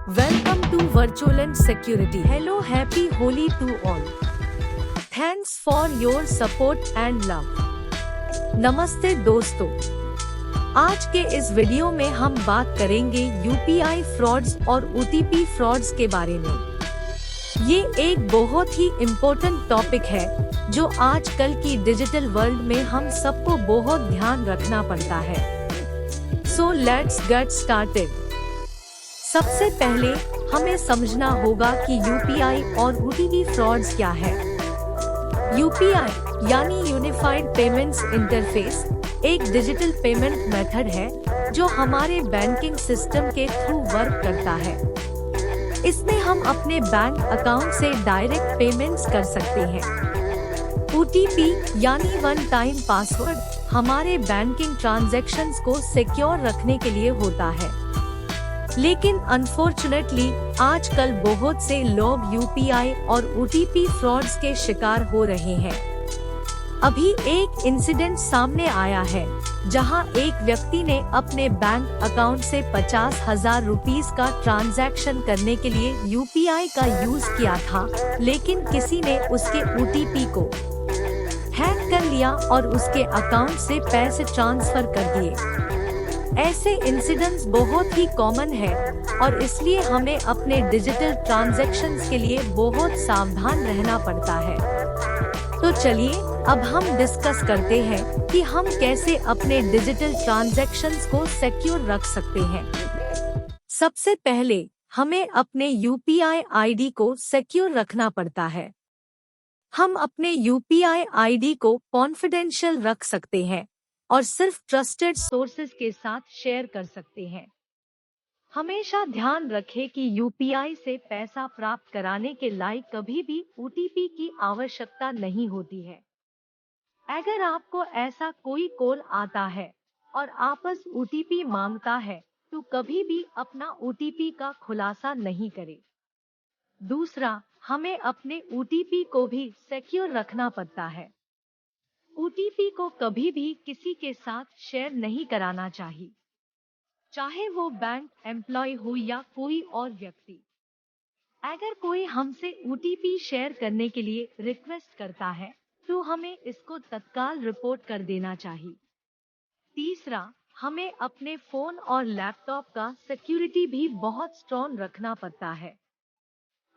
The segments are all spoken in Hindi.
Welcome to Virtual Security. Hello, happy Holi to all. Thanks for your support and love. नमस्ते दोस्तों, आज के इस वीडियो में हम बात करेंगे यूपीआई फ्रॉड्स और ओटीपी फ्रॉड्स के बारे में। ये एक बहुत ही इम्पोर्टेंट टॉपिक है जो आजकल की डिजिटल वर्ल्ड में हम सबको बहुत ध्यान रखना पड़ता है। So let's get started. सबसे पहले हमें समझना होगा कि यूपीआई और ओटीपी फ्रॉड्स क्या है। यूपीआई यानी यूनिफाइड पेमेंट्स इंटरफेस एक डिजिटल पेमेंट मेथड है जो हमारे बैंकिंग सिस्टम के थ्रू वर्क करता है। इसमें हम अपने बैंक अकाउंट से डायरेक्ट पेमेंट्स कर सकते हैं। ओटीपी यानी वन टाइम पासवर्ड हमारे बैंकिंग ट्रांजैक्शंस को सिक्योर रखने के लिए होता है। लेकिन अनफॉर्चुनेटली आजकल बहुत से लोग यूपीआई और ओटीपी फ्रॉड्स के शिकार हो रहे हैं। अभी एक इंसिडेंट सामने आया है जहां एक व्यक्ति ने अपने बैंक अकाउंट से 50,000 रुपीस का ट्रांजैक्शन करने के लिए यूपीआई का यूज किया था, लेकिन किसी ने उसके ओटीपी को हैक कर लिया और उसके अकाउंट से पैसे ट्रांसफर कर दिए। ऐसे इंसिडेंट्स बहुत ही कॉमन है और इसलिए हमें अपने डिजिटल ट्रांजैक्शंस के लिए बहुत सावधान रहना पड़ता है। तो चलिए अब हम डिस्कस करते हैं कि हम कैसे अपने डिजिटल ट्रांजैक्शंस को सिक्योर रख सकते हैं। सबसे पहले हमें अपने यूपीआई आईडी को सिक्योर रखना पड़ता है। हम अपने यूपीआई आईडी को कॉन्फिडेंशियल रख सकते हैं और सिर्फ ट्रस्टेड सोर्सेज के साथ शेयर कर सकते हैं। हमेशा ध्यान रखें कि यूपीआई से पैसा प्राप्त कराने के लिए कभी भी ओटीपी की आवश्यकता नहीं होती है। अगर आपको ऐसा कोई कॉल आता है और आपस ओटीपी मांगता है तो कभी भी अपना ओटीपी का खुलासा नहीं करें। दूसरा, हमें अपने ओटीपी को भी सिक्योर रखना पड़ता है। ओटीपी को कभी भी किसी के साथ शेयर नहीं कराना चाहिए, चाहे वो बैंक एम्प्लॉय हो या कोई और व्यक्ति। अगर कोई हमसे ओटीपी शेयर करने के लिए रिक्वेस्ट करता है तो हमें इसको तत्काल रिपोर्ट कर देना चाहिए। तीसरा, हमें अपने फोन और लैपटॉप का सिक्योरिटी भी बहुत स्ट्रॉन्ग रखना पड़ता है।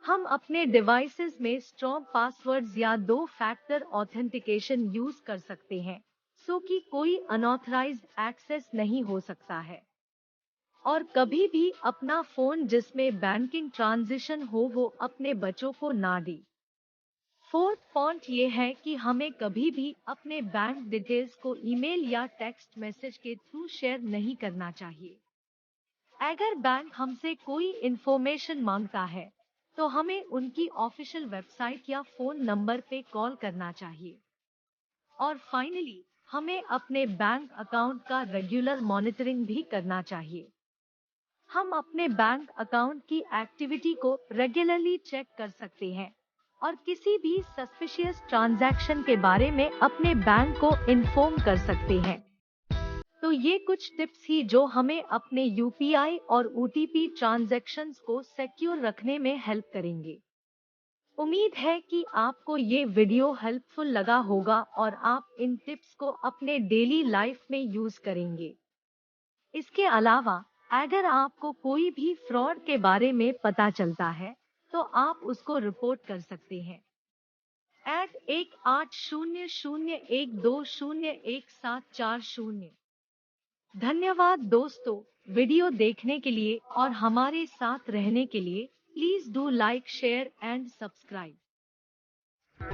हम अपने डिवाइसेस में स्ट्रॉन्ग पासवर्ड्स या 2 फैक्टर ऑथेंटिकेशन यूज कर सकते हैं सो कि कोई अनऑथराइज्ड एक्सेस नहीं हो सकता है। और कभी भी अपना फोन जिसमें बैंकिंग ट्रांजैक्शन हो वो अपने बच्चों को ना दें। फोर्थ पॉइंट ये है कि हमें कभी भी अपने बैंक डिटेल्स को ईमेल या टेक्स्ट मैसेज के थ्रू शेयर नहीं करना चाहिए। अगर बैंक हमसे कोई इंफॉर्मेशन मांगता है तो हमें उनकी ऑफिशियल वेबसाइट या फोन नंबर पे कॉल करना चाहिए। और फाइनली, हमें अपने बैंक अकाउंट का रेगुलर मॉनिटरिंग भी करना चाहिए। हम अपने बैंक अकाउंट की एक्टिविटी को रेगुलरली चेक कर सकते हैं और किसी भी सस्पिशियस ट्रांजैक्शन के बारे में अपने बैंक को इन्फॉर्म कर सकते हैं। तो ये कुछ टिप्स ही जो हमें अपने यूपीआई और ओटीपी ट्रांजैक्शंस को सिक्योर रखने में हेल्प करेंगे। उम्मीद है कि आपको ये वीडियो हेल्पफुल लगा होगा और आप इन टिप्स को अपने डेली लाइफ में यूज करेंगे। इसके अलावा अगर आपको कोई भी फ्रॉड के बारे में पता चलता है तो आप उसको रिपोर्ट कर सकते हैं @1800120170। धन्यवाद दोस्तों, वीडियो देखने के लिए और हमारे साथ रहने के लिए। Please do like, share and subscribe.